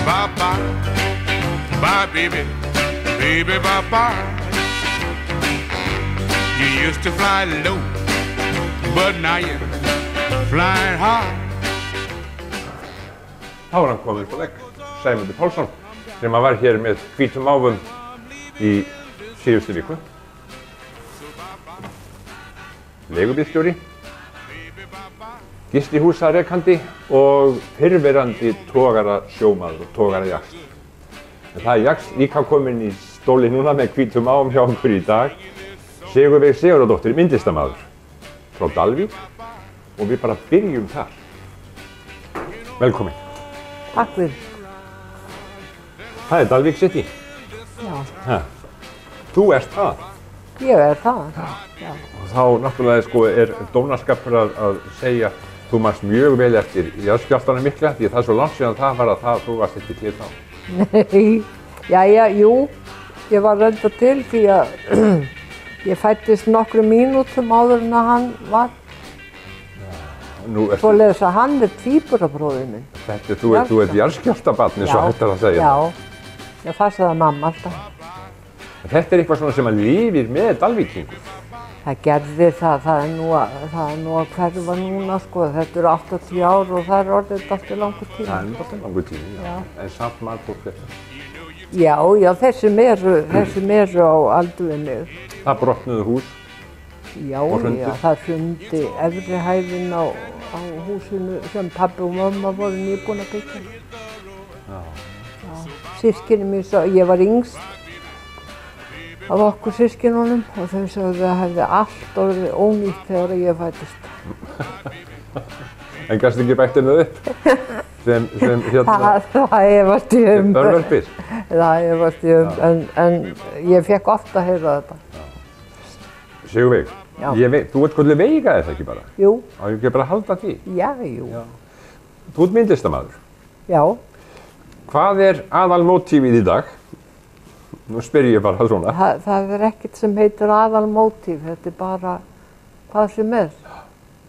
bye-bye, bye baby, baby bye-bye. You used to fly low, but now you're flying high. Þá hann kominn på legg, Sæmundur Pálsson, sem var hér með Hvítum máfum í síðustu viku. Leigubílstjóri, gistihúsarekandi og fyrrverandi togarasjómaður og togarajaxl. En það er jaxl líka kominn í stóli núna með Hvítum máfum hjá okkur í dag. Sigurveig Sigurðardóttir, myndlistarmaður frá Dalvík og við bara byrjum þar. Velkomin. Takk fyrir. Það er Dalvík City. Já. Ha. Þú ert það. Ég er það. Já. Og þá náttúrulega sko er dónaskapur að segja þú manst mjög vel eftir jarðskjálftana mikla því það er svo langt síðan það var að þú varst ekki til þá. Nei, jæja, jú. Ég var reynda til því að ég fæddist nokkrum mínútum áður en að hann var. Svoleiðis að hann er tvíburabróðir minn. Þú ert jarðskjálftabarn eins og hægt er að segja. Já, það sagði mamma alltaf. Þetta er eitthvað svona sem að lifir með Dalvíkingum. Það gerði það, það er nú að hverfa núna sko, þetta eru 80 ár og það er orðið alltaf langur tími. Það er alltaf langur tími, já. En samt maður fólk þetta. Já, þessum eru á aldurinu. Það brotnuðu hús. Já, það hrundi efri hæðin á húsinu sem pabbi og mamma voru nýbúin að byggja. Systkini mín, ég var yngst af okkur systkinunum og þau sögðu að það hefði allt orðið ónýtt þegar ég fæddist. En gafstu ekki bætt henni upp? Það efast ég um. Örverfir? Það efast ég um, en ég fekk oft að heyra þetta. Sigurveig, þú ert kollið Veiga eða ekki bara? Jú. Á ég ekki bara að halda því? Já, jú. Þú ert myndlistarmaður? Já. Hvað er aðalmótífið í dag? Nú spyr ég bara svona. Það er ekkert sem heitir aðalmótíf, þetta er bara hvað sem er.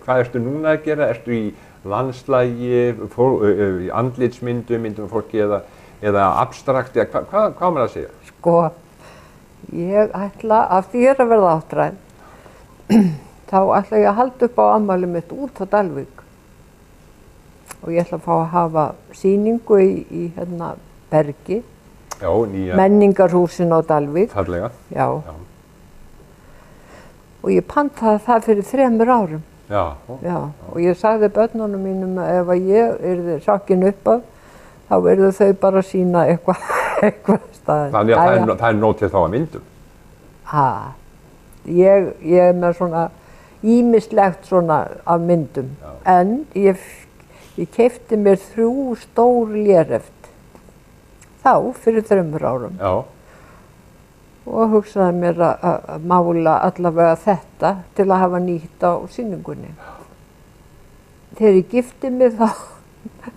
Hvað ertu núna að gera? Ertu í landslagi, í andlitsmyndum, myndum fólki eða abstrakt, eða hvað á maður að segja? Sko, ég ætla, af því ég er að verða áttræð, þá ætla ég að halda upp á afmæli mitt út á Dalvík. Og ég ætla að fá að hafa sýningu í Bergi. Já, nýja. Menningarhúsin á Dalvík. Fallega. Já. Og ég pantaði það fyrir 3 árum. Já. Já. Og ég sagði börnunum mínum að ef ég yrði sakkin upp af, þá yrðu þau bara að sýna eitthvað staðinn. Þannig að það er nóg til þá að myndum? Ég er með svona ýmislegt svona af myndum. Já. En ég keypti mér 3 stór léreft. Þá, fyrir 3 árum. Já. Og hugsaði mér að mála allavega þetta til að hafa nýtt á sýningunni. Þegar ég gifti mig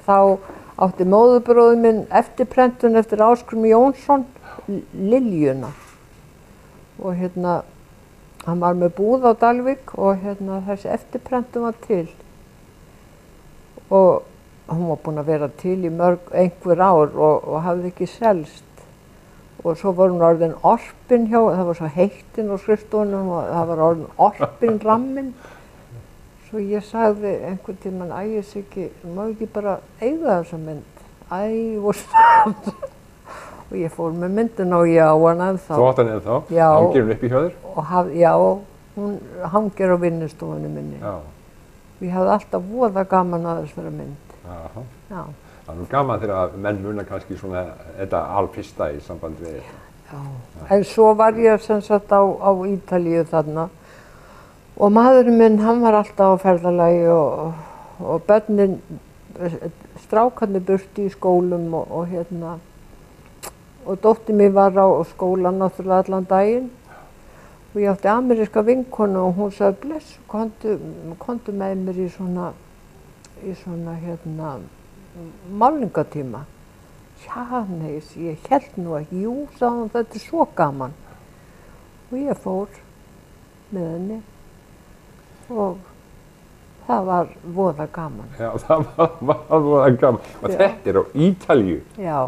þá átti móðurbróðir minn eftirprentun eftir Ásgrími Jónsson, Liljuna. Og hann var með búð á Dalvík og þessi eftirprentun var til. Og hún var búin að vera til í einhver ár og hafði ekki selst. Og svo var hún orðin orpin það var svo heittinn á skrifstofunum og það var orðin orpin ramminn. Svo ég sagði einhvern tímann, má ekki bara eiga þessa mynd? Og ég fór með myndina og ég á hana ennþá. Þú átt hana ennþá? Já. Hangir hún upp í hjá þér? Já, hún hangir á vinnustofunni minni. Já. Ég hafði alltaf voða gaman að þessari mynd. Já. Það er gaman þegar menn muna kannski svona þetta alfyrsta í sambandi við þetta. Já, en svo var ég sem sagt á Ítalíu þarna og maðurinn minn, hann var alltaf á ferðalagi og börnin, strákarnir burti í skólum og dóttir mín var á skólan náttúrulega allan daginn og ég átti ameríska vinkonu og hún sagði, bless, komdu með mér í svona málningatíma. Já, nei, ég hélt nú ekki, jú, sagði hún, þetta er svo gaman. Og ég fór með henni og Það var voða gaman. Já, það var voða gaman. Og þetta á Ítalíu. Já,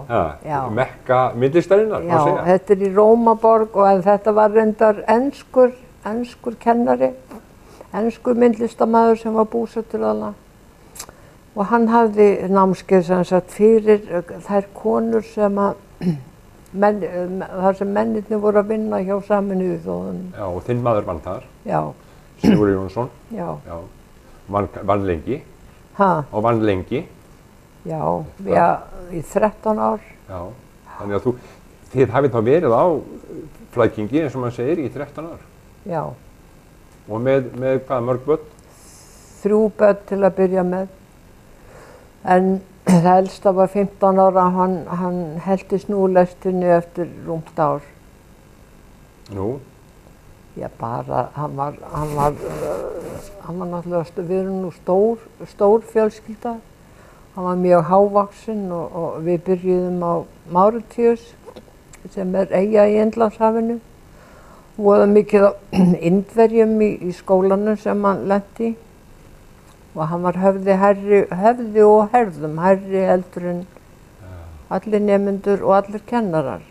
já. Mekka myndlistarinnar, má segja. Já, þetta í Rómaborg og en þetta var reyndar enskur kennari, enskur myndlistarmaður sem var búsettur þarna. Og hann hafði námskeið sem sagt fyrir þær konur sem þar sem mennirnir voru að vinna hjá Sameinuðu þjóðunum. Já, og þinn maður vann þar. Já. Sigurður Jónsson. Já. Já. Vann lengi. Ha? Og vann lengi. Já, í 13 ár. Já, þannig að þið hafið þá verið á flækingi eins og maður segir í 13 ár. Já. Og með hvað mörg börn? 3 börn til að byrja með. En það elsta var 15 ára, hann hellti snúlestinni eftir rúmt ár. Nú? Já, bara, hann var náttúrulega, við erum nú stór fjölskylda. Hann var mjög hávaxinn og við byrjuðum á Máritíus, sem eyja í Indlandshafinu. Voða mikið á Indverjum í skólanum sem hann lenti í. Og hann var höfði og herðum, hærri heldur en allir nemendur og allir kennarar.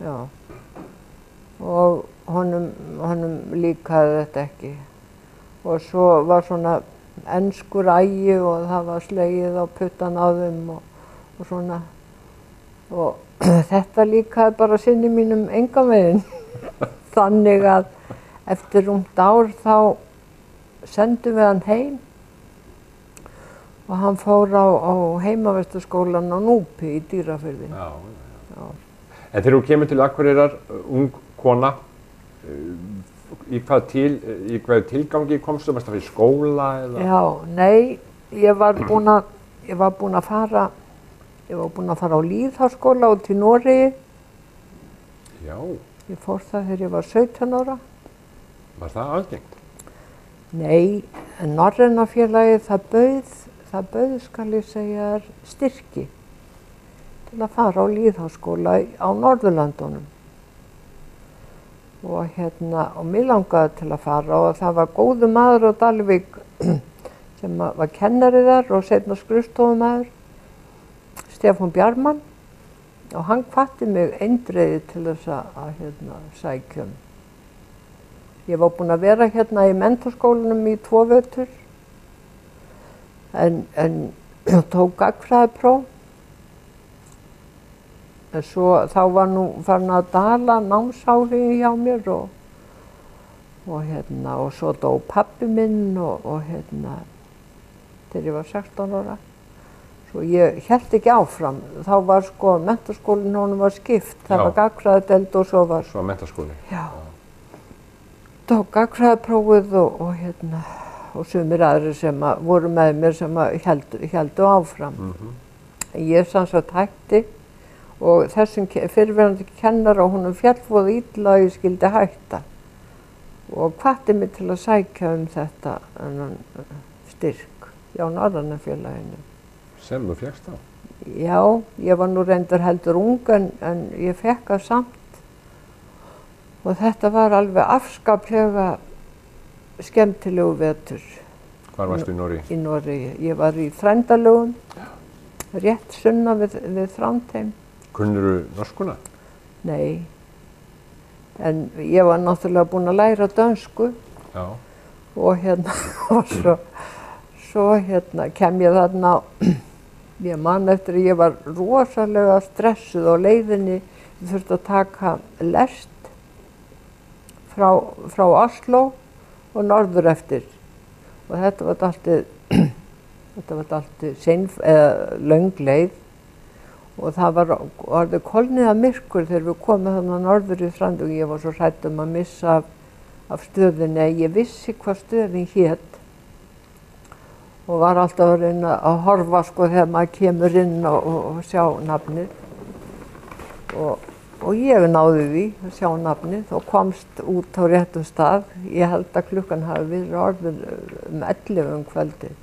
Já. Og honum líkaði þetta ekki. Og svo var svona enskur ægi og það var slegið á puttan á þeim og svona. Og þetta líkaði bara sinni mínum engan veginn. Þannig að eftir rúmt ár þá sendum við hann heim. Og hann fór á heimavistarskólan á Núpi í Dýrafirði. Já. En þegar þú kemur til Akureyrar, ung kona, í hvað tilgangi komstu? Varstu að fara í skóla eða? Já, nei, ég var búin að fara á lýðháskóla út í Noregi. Já. Ég fór það þegar ég var 17 ára. Var það algengt? Nei, en Norræna félagið það bauð skal ég segja styrki til að fara á lýðháskóla á Norðurlöndunum. Og mig langaði til að fara og það var góður maður á Dalvík sem var kennari þar og seinna skrifstofumaður, Stefán Bjarmann, og hann hvatti mig eindregið til þess að sækja um. Ég var búin að vera í menntaskólanum í 2 vetur en tók gagnfræðipróf. En þá var nú farin að dala námsáhugi hjá mér og svo dó pabbi minn og þegar ég var 16 ára. Svo ég hélt ekki áfram. Þá var menntaskólinn honum var skipt. Það var gagnfræðideild og svo var... Svo menntaskóli. Já. Tók gagnfræðiprófið og sumir aðrir sem voru með mér sem héldu áfram. Ég samsagt hætti og þessum fyrrverandi kennara og honum féll voða illa að ég skildi hætta. Og hvatti mig til að sækja um þetta styrk hjá Norræna félaginu. Sem þú fékkst þá? Já, ég var nú reyndar heldur ung en ég fékk það samt. Og þetta var alveg afskaplega skemmtilegu vetur. Hvar varstu í Noregi? Í Noregi. Ég var í Þrændalögum, rétt sunna við Þrándheim. Kunnirðu norskuna? Nei, en ég var náttúrulega búin að læra dönsku. Já. Og svo kem ég þarna, ég man eftir að ég var rosalega stressuð á leiðinni. Ég þurfti að taka lest frá Oslo og norður eftir. Og þetta var alltaf löng leið og það var orðið kolniða myrkur þegar við komum þarna norður í Þrand og ég var svo hrædd að missa af stöðinni. Ég vissi hvað stöðin hét og var alltaf að reyna að horfa þegar maður kemur inn og sjá nafnið. Og ég náði því að sjá nafnið og komst út á réttum stað. Ég held að klukkan hafi verið orðin 11 kvöldið.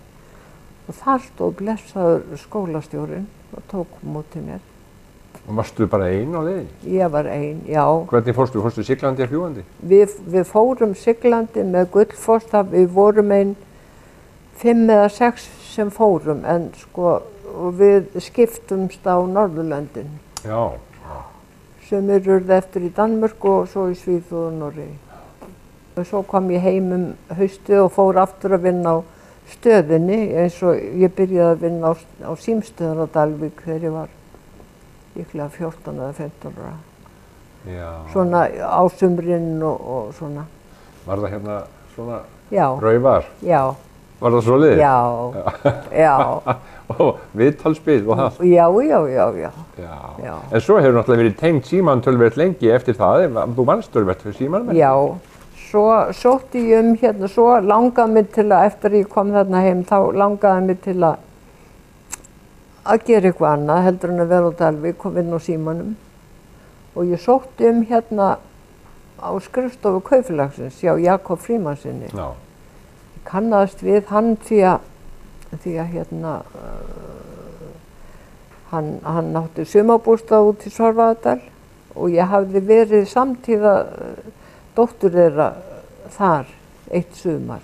Og þar stóð blessaður skólastjórinn og tók móti mér. Og varstu bara ein á leiðinni? Ég var ein, já. Hvernig fórstu? Fórstu siglandi eða fljúgandi? Við fórum siglandi með Gullfoss. Við vorum 5 eða 6 sem fórum en sko og við skiptumst á Norðurlöndin. Já. Sumir urðu eftir í Danmörku og svo í Svíþjóð og Noregi. Og svo kom ég heim haustið og fór aftur að vinna á stöðinni eins og ég byrjaði að vinna á símstöðin á Dalvík þegar ég var líklega 14 eða 15 ára. Já. Svona á sumrin og svona. Var það hérna svona Já. Rauvar? Já. Var það svoleiðis? Já. Og viðtalsspil og það? Já. En svo hefur náttúrulega verið tengd síman töluvert lengi eftir það. Þú vannst töluvert fyrir símanum? Já. Svo sótti ég hérna, svo langaði mig til að, eftir ég kom þarna heim, þá langaði mig til að gera eitthvað annað heldur en að vera á Dalvík og vinna á símanum. Og ég sótti hérna á skrifstofu Kaupfélagsins hjá Jakob Frímannssyni. Já. Ég kannaðist við hann því að hérna, hann átti sumarbústað út í Svarfaðardal og ég hafði verið samtíða dóttur þeirra þar eitt sumar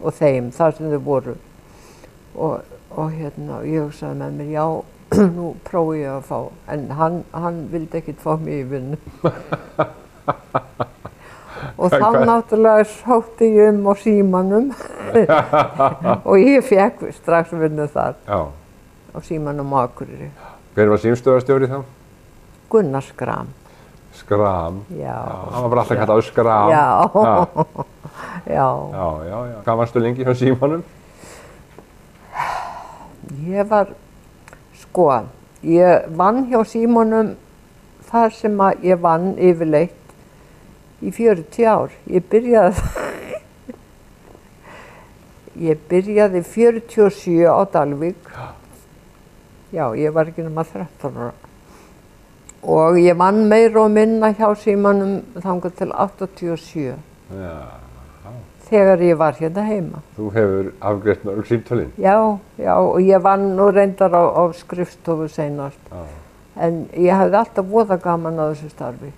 og þeim, þar sem þau voru. Og hérna, ég hugsaði með mér, já, nú prófi ég að fá, en hann vildi ekkert fá mig í vinnu. Og þá náttúrulega sótti ég á símanum og ég fekk strax vinnu þar. Já. Á símanum á Akureyri. Hver var símstöðarstjóri þá? Gunnar Skram. Skram? Já. Hann var bara alltaf kallað Skram? Já. Já. Hvað varstu lengi hjá símanum? Ég vann hjá símanum þar sem að ég vann yfirleitt í 40 ár. Ég byrjaði 47 á Dalvík. Já, ég var ekki nema 13 ára. Og ég vann meira og minna hjá símanum þangað til 87. Já. Þegar ég var hérna heima. Þú hefur afgreitt mörg símtölin? Já, og ég vann nú reyndar á skrifstofu seinast. Já. En ég hafði alltaf voða gaman á þessu starfi.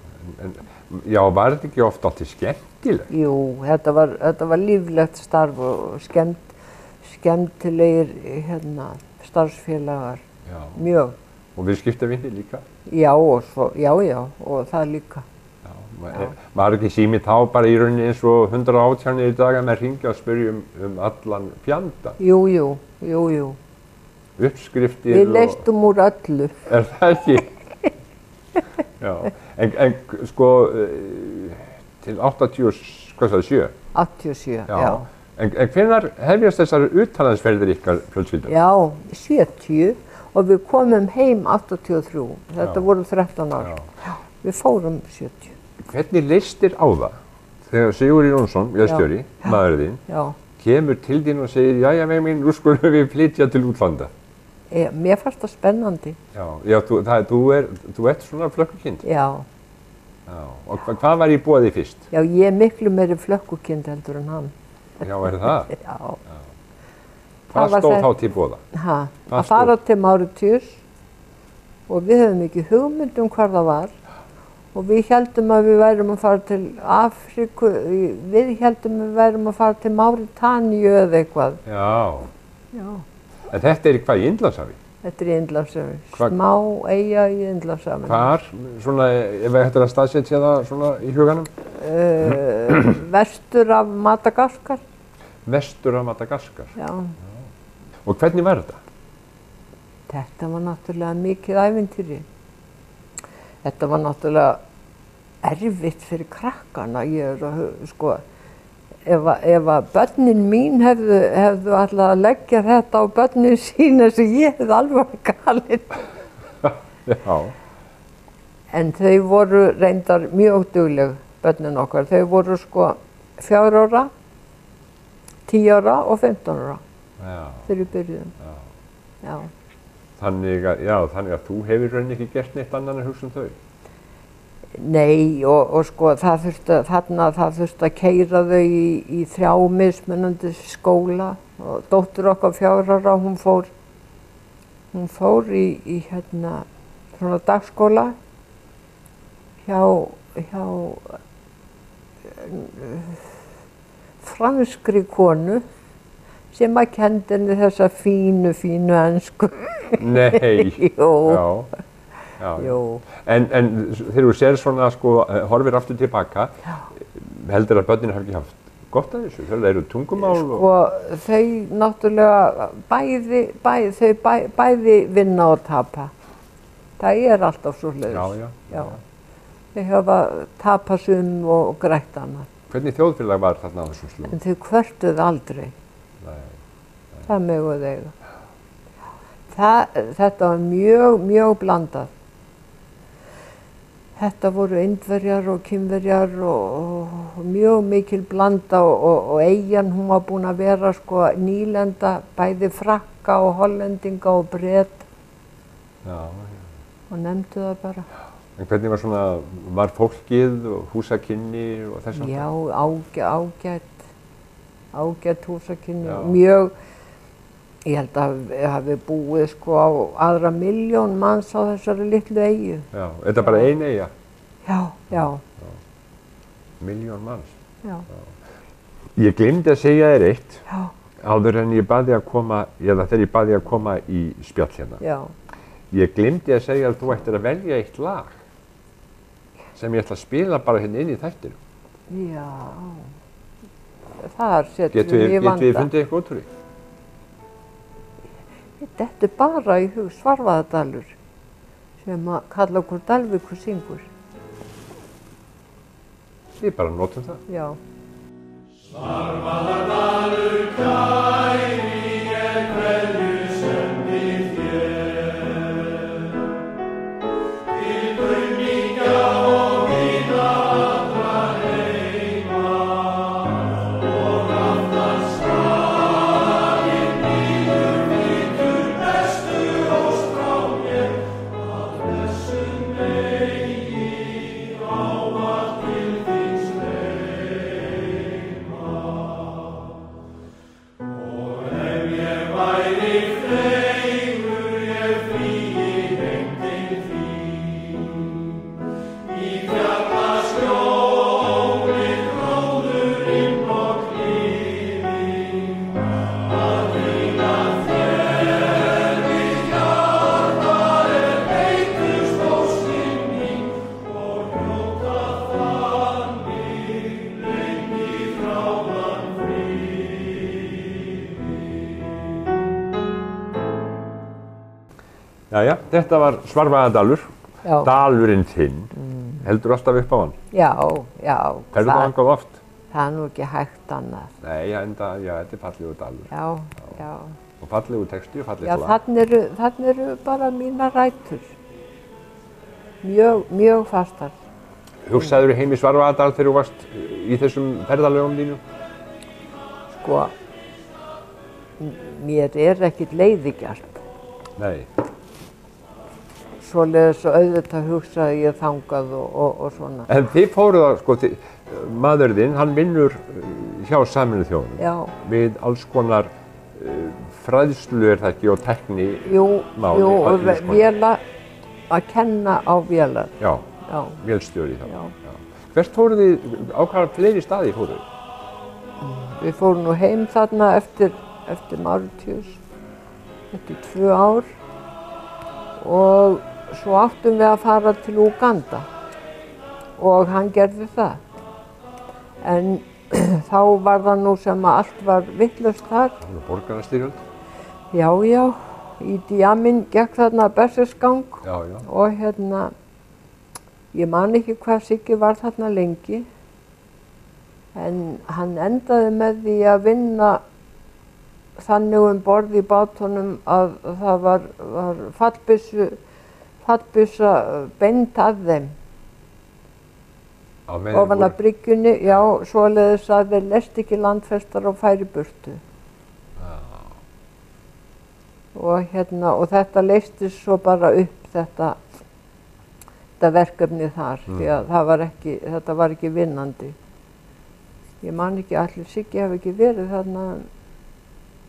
Já, var þetta ekki oft alltaf skemmtilegt? Jú, þetta var líflegt starf og skemmtilegir starfsfélagar. Já. Mjög. Og viðskiptavinir líka? Já, og það líka. Var ekki sími þá bara í rauninni eins og 118 í dag að maður hringja og spyrja um allan fjanda? Jú. Uppskriftir Við leystum úr öllu. Er það ekki? Já, en sko til 87? 87, já. En hvenær hefjast þessar utanlandsferðir ykkar fjölskyldan? Já, 70 og við komum heim 83. Þetta voru 13 ár. Já. Við fórum 70. Hvernig leist þér á það þegar Sigurður Jónsson, vélstjóri, maður þinn, kemur til þín og segir, jæja veginn mín, nú skulum við flytja til útlanda? Mér fannst það spennandi. Já, þú ert svona flökkukind? Já. Og hvað var í boði fyrst? Já, ég er miklu meiri flökkukind heldur en hann. Já, er það? Já. Hvað stóð þá til boða? Að fara til Máritíus og við höfum ekki hugmynd hvar það var. Og við heldum að við værum að fara til Afríku, við heldum að við værum að fara til Máritíu eða eitthvað. Já. En þetta er hvað í Indlandshafi? Þetta er í Indlandshafi, smá eyja í Indlandshafi. Hvar, svona, ef við hættum að staðsetja það svona í huganum? Vestur af Madagaskar. Vestur af Madagaskar? Já. Og hvernig var þetta? Þetta var náttúrulega mikið ævintýri. Þetta var náttúrulega erfitt fyrir krakkana. Ef að börnin mín hefðu alltaf að leggja þetta á börnin sína sem ég hefði alveg galinn. Já. En þau voru reyndar mjög dugleg, börnin okkar. Þau voru 4 ára, 10 ára og 15 ára. Já. Þegar við byrjuðum. Já. Þannig að þú hefur rauninni ekki gert neitt annan en hugsa þau? Nei, og það þurfti að keyra þau í 3 mismunandi skóla og dóttir okkar 4 ára, hún fór í svona dagskóla hjá franskri konu sem að kendi henni þessa fínu ensku. Nei. Jú. Já. Jú. En þegar þú sér svona, sko, horfir aftur tilbaka, heldur að börnin hafi ekki haft gott af þessu? Þau eru tungumál og... Sko, þau náttúrulega bæði vinna og tapa. Það alltaf svoleiðis. Já. Þau hafa tapað sum og grætt annað. Hvernig þjóðfélag var þarna á þessum slóðum? En þau kvörtuðu aldrei. Nei. Það megu þau. Þetta var mjög blandað. Þetta voru Indverjar og Kínverjar og mjög mikil blanda og eyjan hún var búin að vera sko nýlenda, bæði Frakka og Hollendinga og Bret. Já. Og nefndu það bara. En hvernig var fólkið og húsakynni og þess að? Já, ágætt húsakynni. Mjög, ég held að hafi búið sko á aðra 1.000.000 manns á þessari litlu eyju. Já, þetta bara ein eyja? Já. 1.000.000 manns? Já. Ég gleymdi að segja þér eitt. Já. Áður en ég baði að koma, eða þegar ég baði að koma í spjall hérna. Já. Ég gleymdi að segja að þú ættir að velja eitt lag sem ég ætla að spila bara hérna inn í þættinu. Já. Þar setjum við í vanda. Getum við fundið eitthvað út úr því? Þetta bara í hug Svarfaðardalur sem að kalla okkur Dalvíkur syngur. Við bara notum það. Já. Svarfaðardalur kæri kveðju sendi þér til kunningja og vina allra heima og aftan slaginn nýður vitur bestu ósk frá mér að þessum megi ávallt til þín streyma. Og ef ég væri feigur ég flýi heim til þín í fjallaskjóli gróðurinn og klifin að hvíla þér við hjarta heitust óskin mín og njóta þannig lengi þráðan Jæja, þetta var Svarfaðardalur, Já. dalurinn þinn. Heldur alltaf upp á hann? Já. Ferðu það þangað oft? Það nú ekki hægt annað. Nei, þetta er fallegur dalur. Já. Og fallegur texti og fallegt Já, lag. þarna eru bara mínar rætur. Mjög fastar. Hugsaður heim í Svarfaðardal þegar þú varst í þessum ferðalögum þínum? Sko, mér ekkert leiðigjart. Nei. Svoleiðis og auðvitað hugsaði ég þangað og svona. En þið fóruð að, sko, maður þinn, hann vinnur hjá Sameinuðu þjóðunum. Já. Við alls konar fræðslu það ekki og tekni máli. Jú, og að kenna á vélar. Já, vélstjóri þá. Já. Hvert fóruð þið, á hvaða fleiri staði fóruð þið? Við fórum nú heim þarna eftir Mauritius, eftir 2 ár og svo áttum við að fara til Uganda og hann gerði það. En þá var það nú sem að allt var vitlaust þar. Það var borgarastyrjöld? Já, Idi Amin gekk þarna berserksgang og ég man ekki hvað Siggi var þarna lengi en hann endaði með því að vinna þannig borð í bátunum að það var fallbyssa beint að þeim. Ofan að bryggjunni, svoleiðis að þeir lest ekki landfestar og færi burtu. Og þetta leystist svo bara upp þetta verkefni þar, því að þetta var ekki vinnandi. Ég man ekki, allir Siggi hafi ekki verið þarna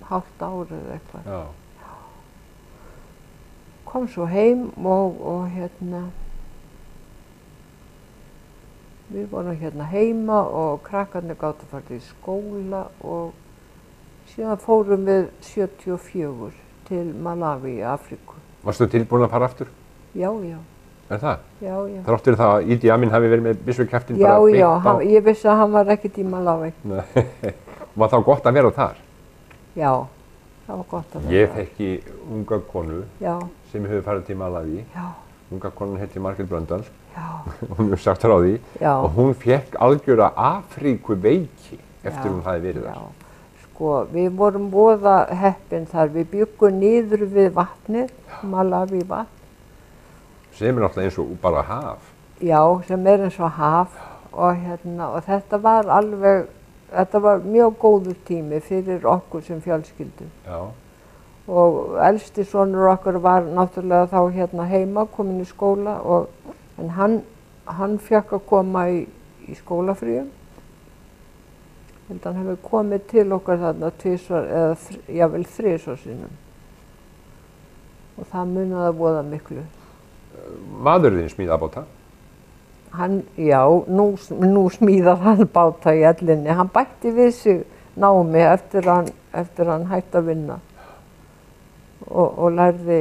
hálft árið eða eitthvað. Já. Kom svo heim og við vorum heima og krakkarnir gátu farið í skóla og Síðan fórum við 74 til Malawi í Afríku. Varstu tilbúin að fara aftur? Já, já. Er það? Já, já. Þrátt fyrir það að Idi Amin hafi verið með byssukjaftinn Já, bara já, beint á? ég vissi að hann var ekkert í Malawi. Nei. Var þá gott að vera þar? Já, það var gott að vera Ég þekki unga konu Já, sem hefur farið til Malawi. já, Unga konan heitir Margrét Blöndal. já, Hún hefur sagt frá því. já. Og hún fekk algjöra Afríkuveiki eftir Já, hún hafi verið þar. Já, sko, við vorum voða heppin þar. Við byggum niður við vatnið, Malawi vatn. Sem er náttúrulega eins og bara haf. Já, sem er eins og haf og og þetta var alveg, þetta var mjög góður tími fyrir okkur sem fjölskyldu. Já. Og elsti sonur okkar var náttúrulega þá heima, kominn í skóla en hann fékk að koma í skólafríum. Ég held að hann hefur komið til okkar þarna tvisvar eða jafnvel þrisvar sinnum. Og það munaði voða miklu. Maður þinn smíða báta? Já, nú smíðar hann báta í ellinni. Hann bætti við sig námi eftir hann hætti að vinna. Og lærði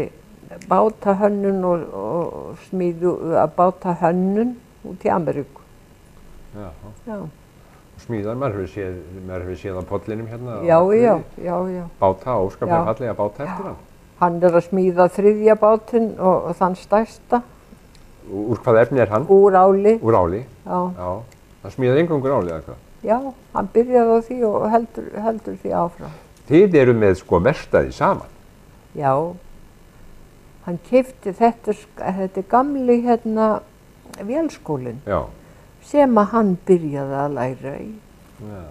bátahönnun og smíðu bátahönnun út í Ameríku. Já. Já. Smíðar, maður hefur séð á pollinum hérna. Já. Báta, óskaplega Já. fallega báta eftir hann. Hann er að smíða 3. bátinn og þann stærsta. Úr hvaða efni er hann? Úr áli. Úr áli? Já. Já. Hann smíðaði eingöngu áli eða hvað? Já, hann byrjaði á því og heldur því áfram. Þið eru með sko verkstæði saman? Já. Hann keypti þetta er gamli vélskólinn. Já. Sem að hann byrjaði að læra í. Já.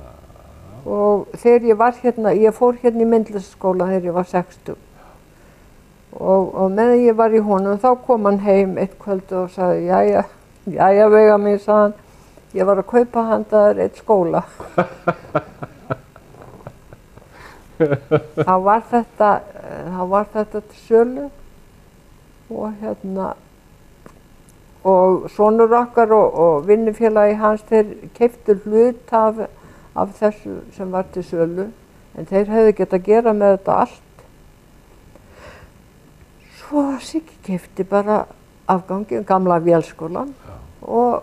Og þegar ég fór í myndlistarskóla þegar ég var 60. Og meðan ég var í honum þá kom hann heim eitt kvöld og sagði, jæja Veiga mín, sagði hann, ég var að kaupa handa þér eitt skóla. Þá var þetta til sölu og sonur okkar og vinnufélagi hans, þeir keyptu hlut af þessu sem var til sölu, en þeir hefðu getað að gera með þetta allt. Svo Siggi keypti bara afganginn, gamla vélskólann og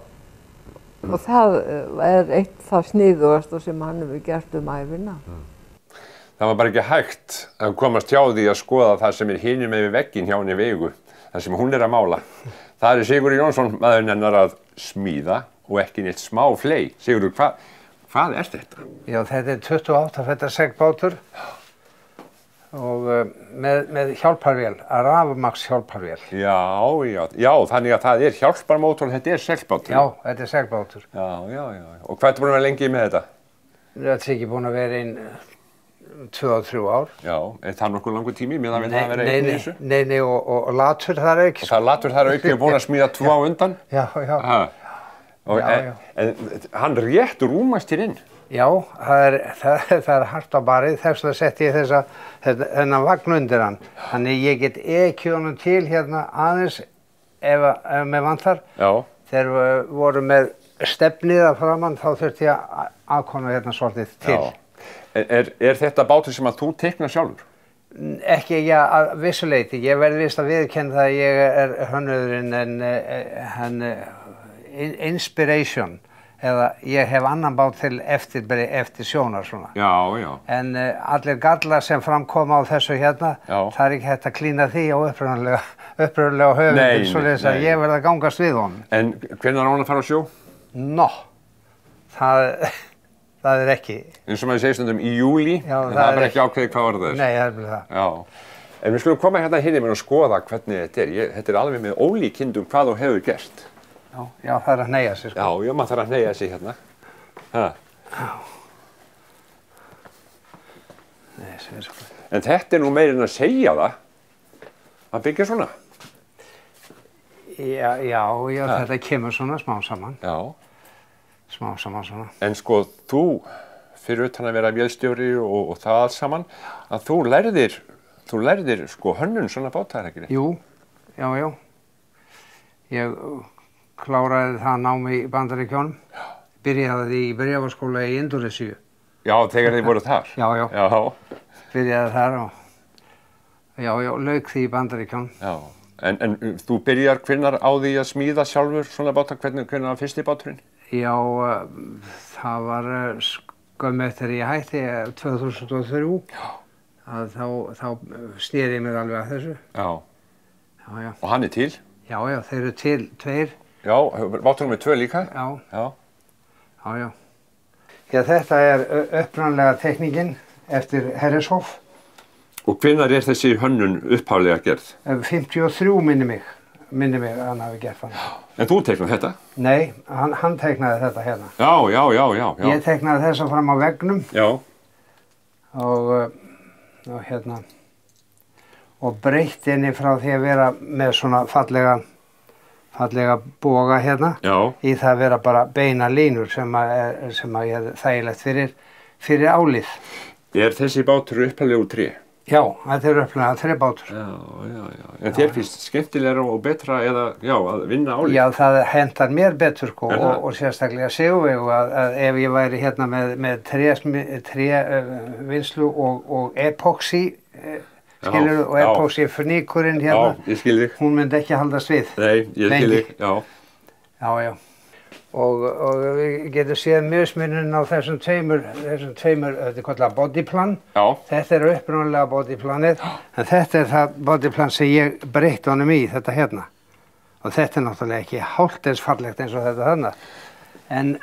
það er eitt það sniðugasta sem hann hefur gert ævina. Það var bara ekki hægt að komast hjá því að skoða það sem er hinum með vegginn hjá henni Veigu, það sem hún er að mála. Það er Sigurður Jónsson, maðurinn hennar, að smíða og ekki neitt smá fley. Sigurður, hvað er þetta? Já, þetta er 28 feta seglbátur og með hjálparvél, rafmagns hjálparvél. Já, þannig að það er hjálparmótor og þetta er seglbátur. Já, þetta er seglbátur. Já. Og hvað ertu búin að vera lengi með þetta? Þetta er ekki búin að vera 2-3 ár. Já, er það nokkuð langur tími með að vera einn í þessu? Nei, og latur þar auki. Og það latur þar auki og búin að smíða 2 á undan? Já. En hann rétt rúmast hér inn? Já, það er hart á barið, þess að setja ég þennan vagn undir hann. Þannig ég get ekið honum til aðeins ef með vantar. Já. Þegar við vorum með stefnið að framann þá þurfti ég að afkoma svolítið til. Já. Er þetta bátur sem að þú teiknar sjálfur? Ekki að vissu leyti. Ég verði víst að viðurkenna það að ég er hönnuðurinn en inspiration. Eða ég hef annan bát til eftir sjónar svona. Já. En allir gallar sem framkoma á þessu það er ekki hægt að klína því á upprunalega höfundin, svoleiðis að ég verði að gangast við honum. En hvenær á hann að fara á sjó? Það er ekki. Eins og maður segir stundum í júlí, en það er bara ekki ákveðið hvað orðið er. Nei, það er bara það. Já. En við skulum koma hinum og skoða hvernig þetta er. Þetta er alveg með ólíkindum hvað þú hefur gert. Já, það er að hneigja sig, sko. Já, maður þarf að hneigja sig hérna. En þetta er nú meira en að segja það, að byggja svona. Já, þetta kemur svona smá saman. Já. Smá saman svona. En sko, þú, fyrir utan að vera vélstjóri og það allt saman, að þú lærðir sko hönnun svona báta, er ekki rétt? Jú, já. Ég kláraði það námi í Bandaríkjunum, byrjaði í byrjafarskóla í Indónesíu Já, þegar þið voru þar? Já, já. Já. Byrjaði þar og lauk því í Bandaríkjunum. Já. En þú byrjar hvenær á því að smíða sjálfur svona báta? Hvenær var fyrsti báturinn? Já, það var skömmu eftir ég hætti 2003. Já. Þá sneri ég mér alveg að þessu. Já. Já, já. Og hann er til? Já, já, þeir eru til, 2. Já, báturinn með 2 líka? Já. Já. Já, já. Já, þetta er upprunalega teikningin eftir Herreshoff. Og hvenær er þessi hönnun upphaflega gerð? 53 minni mig að hann hafi gert hann. En þú teiknaði þetta? Nei, hann teiknaði þetta hérna. Já. Ég teiknaði þessa fram á veggnum. Já. Og hérna, og breytti henni frá því að vera með svona fallega boga hérna. Já. Í það að vera bara beina línur sem að er þægilegt fyrir álið. Er þessi bátur upphaflega úr tré? Já, þetta er upplega 3 bátur. Já. En þér finnst skemmtilegra og betra að vinna álið? Já, það hentar mér betur sko og sérstaklega Sigurveigu að ef ég væri hérna með trévinnslu og epoxy, skilurðu, og epoxy fníkurinn hérna. Já, ég skil þig. Hún myndi ekki haldast við. Nei, ég skil þig, já. Já. Og við getum séð mismuninn á þessum tveimur, þetta er kallað bodyplan. Já. Þetta er upprunalega bodyplanið, en þetta er það bodyplan sem ég breytti honum í, þetta hérna. Og þetta er náttúrulega ekki hálft eins fallegt eins og þetta þarna. En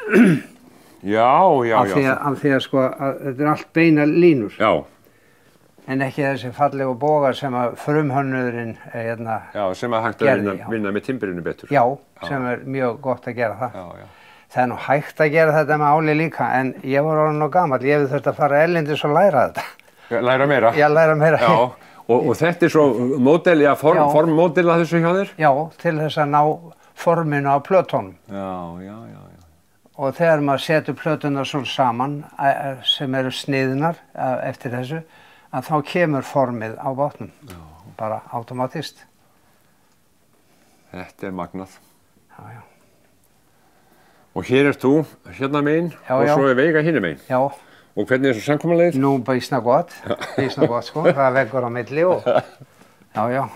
af því að sko, þetta er allt beina línur. Já. En ekki þessi fallegu bogar sem að frumhönnurinn hérna Já, sem að hægt að vinna með timbrinu betur. Já, sem er mjög gott að gera það. Já. Það er nú hægt að gera þetta með áli líka, en ég var orðinn og gamall, ég hefði þurft að fara erlendis og læra þetta. Læra meira? Já, læra meira. Já, og þetta er svo módel, formmódel að þessu hjá þér? Já, til þess að ná forminu á plötunum. Já. Og þegar maður setur plötunar svo saman, sem eru sniðnar eftir þessu, að þá kemur formið á bátnum, bara automatist. Þetta er magnað. Já. Og hér ert þú, hérna megin, og svo er Veiga hinum megin. Já. Og hvernig er þessu samkomulegið? Nú, býsna gott sko, það er veggur á milli og, já.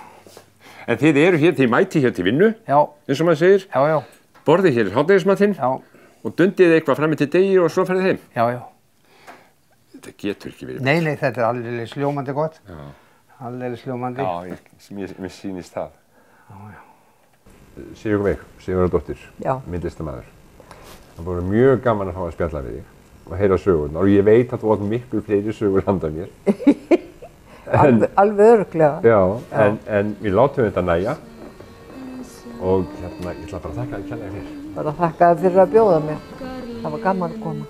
En þið eru hér, þið mæti hér til vinnu, eins og maður segir. Já. Borðið hér hádegismatinn. Já. Og dundið eitthvað fram til degi og svo ferðið heim. Já. Þetta getur ekki verið. Nei, þetta er alveg sljómandi gott. Já. Alveg sljómandi. Já, mér sýnist það. Já. Sigurðardóttir, myndlistarmaður. Það voru mjög gaman að fá að spjalla við þig og heyra sögurnar og ég veit að þú átt miklu fleiri sögur handa mér. Alveg örugglega. Já, en við látum þetta nægja og hérna, ég ætla bara að þakka þér kærlega fyrir. Bara þakka þér fyrir að bjóða mér. Það var gaman að koma.